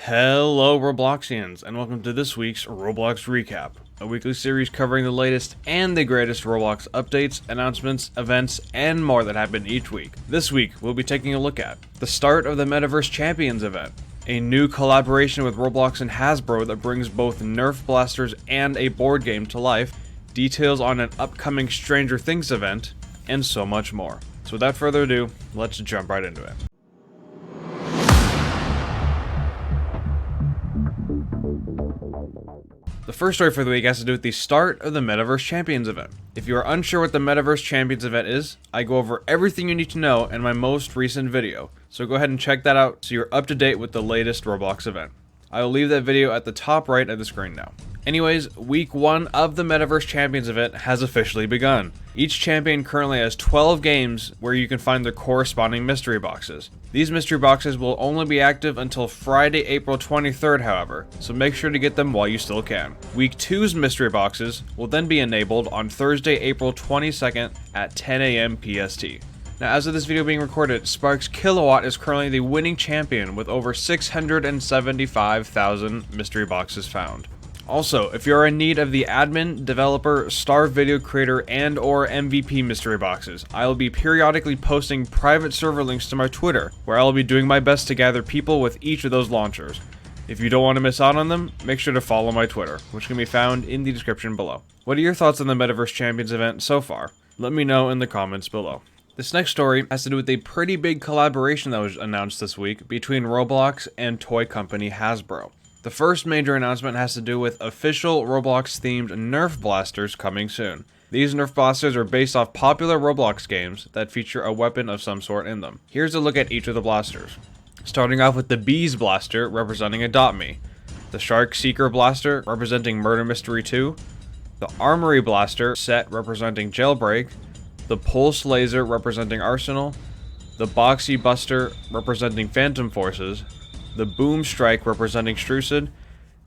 Hello Robloxians, and welcome to this week's Roblox Recap, a weekly series covering the latest and the greatest Roblox updates, announcements, events, and more that happen each week. This week, we'll be taking a look at the start of the Metaverse Champions event, a new collaboration with Roblox and Hasbro that brings both Nerf blasters and a board game to life, details on an upcoming Stranger Things event, and so much more. So without further ado, let's jump right into it. The first story for the week has to do with the start of the Metaverse Champions event. If you are unsure what the Metaverse Champions event is, I go over everything you need to know in my most recent video, so go ahead and check that out so you're up to date with the latest Roblox event. I will leave that video at the top right of the screen now. Anyways, week 1 of the Metaverse Champions event has officially begun. Each champion currently has 12 games where you can find their corresponding mystery boxes. These mystery boxes will only be active until Friday, April 23rd, however, so make sure to get them while you still can. Week 2's mystery boxes will then be enabled on Thursday, April 22nd at 10 AM PST. Now, as of this video being recorded, Sparks Kilowatt is currently the winning champion with over 675,000 mystery boxes found. Also, if you are in need of the admin, developer, star video creator, and or MVP mystery boxes, I will be periodically posting private server links to my Twitter, where I will be doing my best to gather people with each of those launchers. If you don't want to miss out on them, make sure to follow my Twitter, which can be found in the description below. What are your thoughts on the Metaverse Champions event so far? Let me know in the comments below. This next story has to do with a pretty big collaboration that was announced this week between Roblox and toy company Hasbro. The first major announcement has to do with official Roblox-themed Nerf blasters coming soon. These Nerf blasters are based off popular Roblox games that feature a weapon of some sort in them. Here's a look at each of the blasters. Starting off with the Bees blaster, representing Adopt Me. The Shark Seeker blaster, representing Murder Mystery 2. The Armory blaster set, representing Jailbreak. The Pulse Laser, representing Arsenal. The Bloxy Buster, representing Phantom Forces. The Boom Strike, representing Strucid,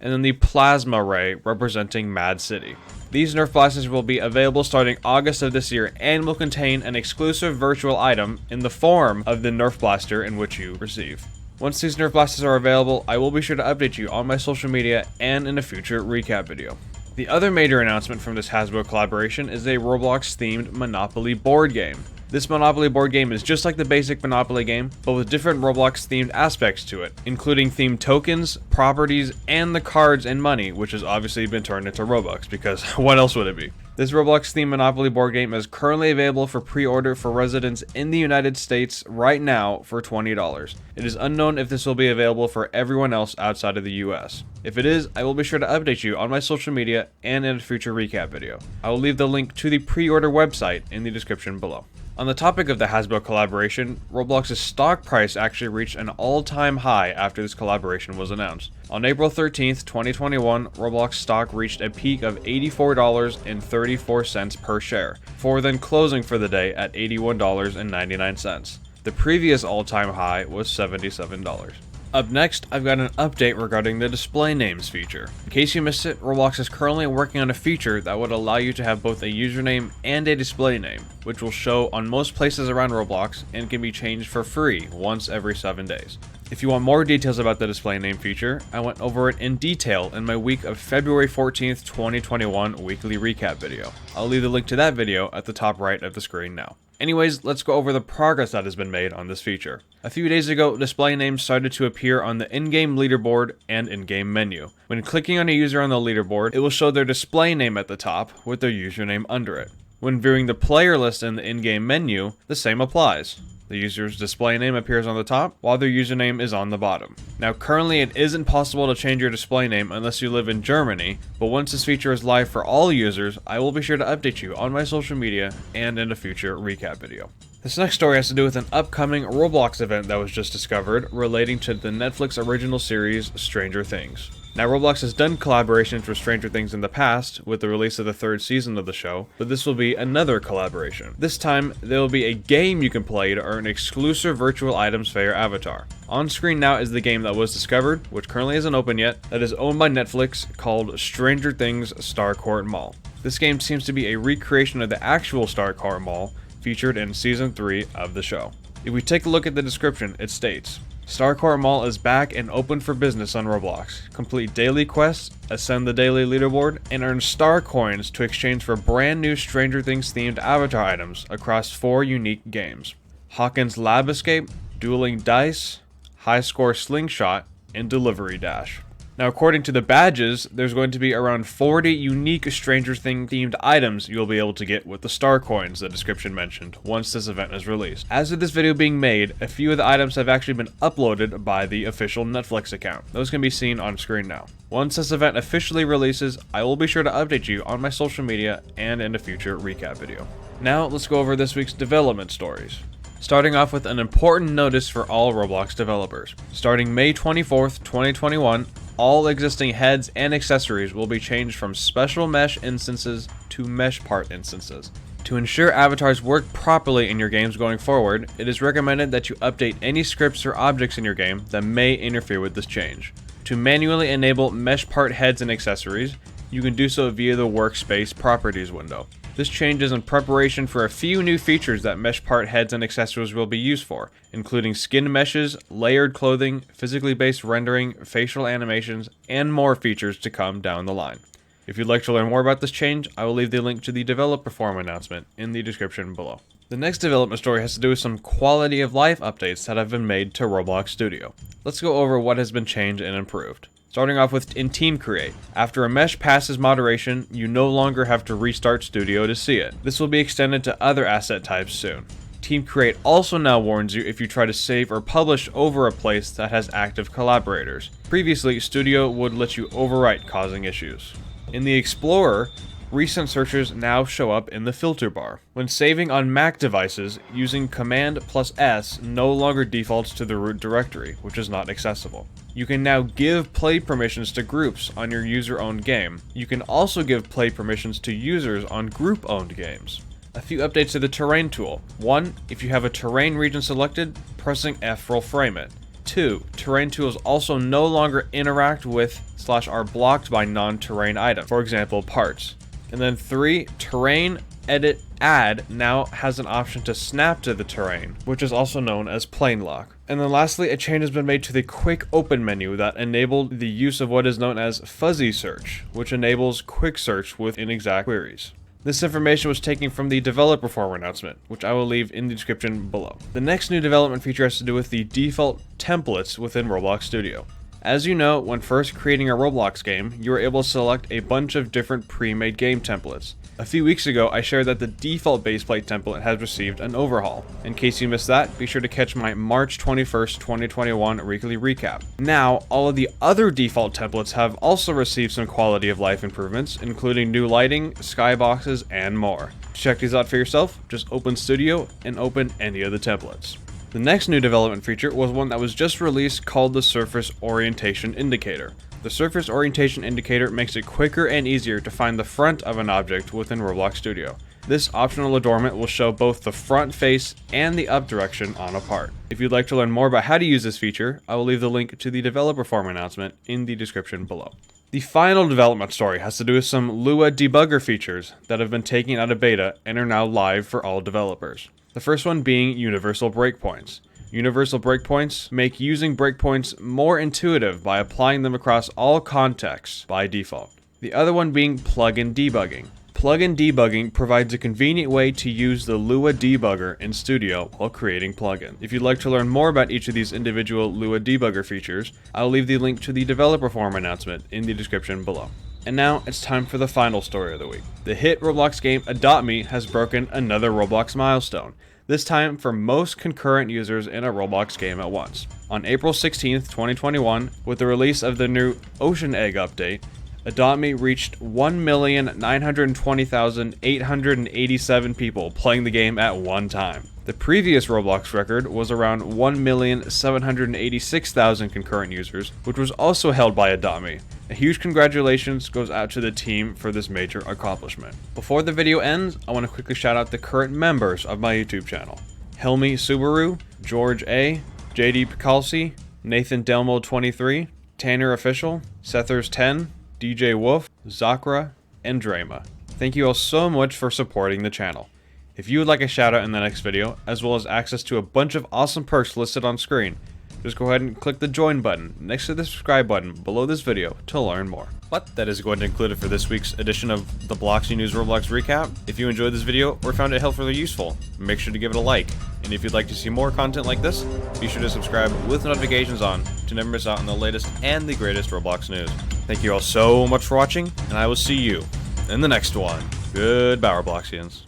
and then the Plasma Ray, representing Mad City. These Nerf blasters will be available starting August of this year and will contain an exclusive virtual item in the form of the Nerf blaster in which you receive. Once these Nerf blasters are available, I will be sure to update you on my social media and in a future recap video. The other major announcement from this Hasbro collaboration is a Roblox-themed Monopoly board game. This Monopoly board game is just like the basic Monopoly game, but with different Roblox-themed aspects to it, including themed tokens, properties, and the cards and money, which has obviously been turned into Robux, because what else would it be? This Roblox-themed Monopoly board game is currently available for pre-order for residents in the United States right now for $20. It is unknown if this will be available for everyone else outside of the US. If it is, I will be sure to update you on my social media and in a future recap video. I will leave the link to the pre-order website in the description below. On the topic of the Hasbro collaboration, Roblox's stock price actually reached an all-time high after this collaboration was announced. On April 13th, 2021, Roblox stock reached a peak of $84.34 per share, before then closing for the day at $81.99. The previous all-time high was $77. Up next, I've got an update regarding the display names feature. In case you missed it, Roblox is currently working on a feature that would allow you to have both a username and a display name, which will show on most places around Roblox and can be changed for free once every 7 days. If you want more details about the display name feature, I went over it in detail in my week of February 14th, 2021 weekly recap video. I'll leave the link to that video at the top right of the screen now. Anyways, let's go over the progress that has been made on this feature. A few days ago, display names started to appear on the in-game leaderboard and in-game menu. When clicking on a user on the leaderboard, it will show their display name at the top with their username under it. When viewing the player list in the in-game menu, the same applies. The user's display name appears on the top, while their username is on the bottom. Now, currently it isn't possible to change your display name unless you live in Germany, but once this feature is live for all users, I will be sure to update you on my social media and in a future recap video. This next story has to do with an upcoming Roblox event that was just discovered relating to the Netflix original series Stranger Things. Now, Roblox has done collaborations with Stranger Things in the past with the release of the 3rd season of the show, but this will be another collaboration. This time, there will be a game you can play to earn exclusive virtual items for your avatar. On screen now is the game that was discovered, which currently isn't open yet, that is owned by Netflix, called Stranger Things Starcourt Mall. This game seems to be a recreation of the actual Starcourt Mall featured in Season 3 of the show. If we take a look at the description, it states, Starcourt Mall is back and open for business on Roblox. Complete daily quests, ascend the daily leaderboard, and earn star coins to exchange for brand new Stranger Things themed avatar items across 4 unique games: Hawkins Lab Escape, Dueling Dice, High Score Slingshot, and Delivery Dash. Now, according to the badges, there's going to be around 40 unique Stranger Things themed items you'll be able to get with the star coins the description mentioned once this event is released. As of this video being made, a few of the items have actually been uploaded by the official Netflix account. Those can be seen on screen now. Once this event officially releases, I will be sure to update you on my social media and in a future recap video. Now, let's go over this week's development stories. Starting off with an important notice for all Roblox developers. Starting May 24th, 2021, all existing heads and accessories will be changed from special mesh instances to MeshPart instances. To ensure avatars work properly in your games going forward, it is recommended that you update any scripts or objects in your game that may interfere with this change. To manually enable MeshPart heads and accessories, you can do so via the Workspace Properties window. This change is in preparation for a few new features that MeshPart heads and accessories will be used for, including skin meshes, layered clothing, physically based rendering, facial animations, and more features to come down the line. If you'd like to learn more about this change, I will leave the link to the developer forum announcement in the description below. The next development story has to do with some quality of life updates that have been made to Roblox Studio. Let's go over what has been changed and improved. Starting off with in Team Create. After a mesh passes moderation, you no longer have to restart Studio to see it. This will be extended to other asset types soon. Team Create also now warns you if you try to save or publish over a place that has active collaborators. Previously, Studio would let you overwrite, causing issues. In the Explorer, recent searches now show up in the filter bar. When saving on Mac devices, using Command+S no longer defaults to the root directory, which is not accessible. You can now give play permissions to groups on your user-owned game. You can also give play permissions to users on group-owned games. A few updates to the terrain tool. 1. If you have a terrain region selected, pressing F will frame it. 2. Terrain tools also no longer interact with / are blocked by non-terrain items, for example, parts. And then 3. Terrain Edit Add now has an option to snap to the terrain, which is also known as plane lock. And then lastly, a change has been made to the quick open menu that enabled the use of what is known as fuzzy search, which enables quick search with inexact queries. This information was taken from the developer forum announcement, which I will leave in the description below. The next new development feature has to do with the default templates within Roblox Studio. As you know, when first creating a Roblox game, you were able to select a bunch of different pre-made game templates. A few weeks ago, I shared that the default baseplate template has received an overhaul. In case you missed that, be sure to catch my March 21st, 2021 weekly recap. Now, all of the other default templates have also received some quality of life improvements, including new lighting, skyboxes, and more. To check these out for yourself, just open Studio and open any of the templates. The next new development feature was one that was just released called the Surface Orientation Indicator. The Surface Orientation Indicator makes it quicker and easier to find the front of an object within Roblox Studio. This optional adornment will show both the front face and the up direction on a part. If you'd like to learn more about how to use this feature, I will leave the link to the developer forum announcement in the description below. The final development story has to do with some Lua Debugger features that have been taken out of beta and are now live for all developers. The first one being universal breakpoints. Universal breakpoints make using breakpoints more intuitive by applying them across all contexts by default. The other one being plugin debugging. Plugin debugging provides a convenient way to use the Lua debugger in Studio while creating plugins. If you'd like to learn more about each of these individual Lua debugger features, I'll leave the link to the developer forum announcement in the description below. And now it's time for the final story of the week. The hit Roblox game Adopt Me has broken another Roblox milestone, this time for most concurrent users in a Roblox game at once. On April 16th, 2021, with the release of the new Ocean Egg update, Adopt Me reached 1,920,887 people playing the game at one time. The previous Roblox record was around 1,786,000 concurrent users, which was also held by Adopt Me. A huge congratulations goes out to the team for this major accomplishment. Before the video ends, I want to quickly shout out the current members of my YouTube channel: Helmi Subaru, George A, JD Picalsi, Nathan Delmo 23, Tanner Official, Sethers 10, DJ Wolf, Zakra, and Drama. Thank you all so much for supporting the channel. If you would like a shout out in the next video, as well as access to a bunch of awesome perks listed on screen, just go ahead and click the join button next to the subscribe button below this video to learn more. But that is going to include it for this week's edition of the Bloxy News Roblox Recap. If you enjoyed this video or found it helpful or useful, make sure to give it a like. And if you'd like to see more content like this, be sure to subscribe with notifications on to never miss out on the latest and the greatest Roblox news. Thank you all so much for watching, and I will see you in the next one. Goodbye, Robloxians.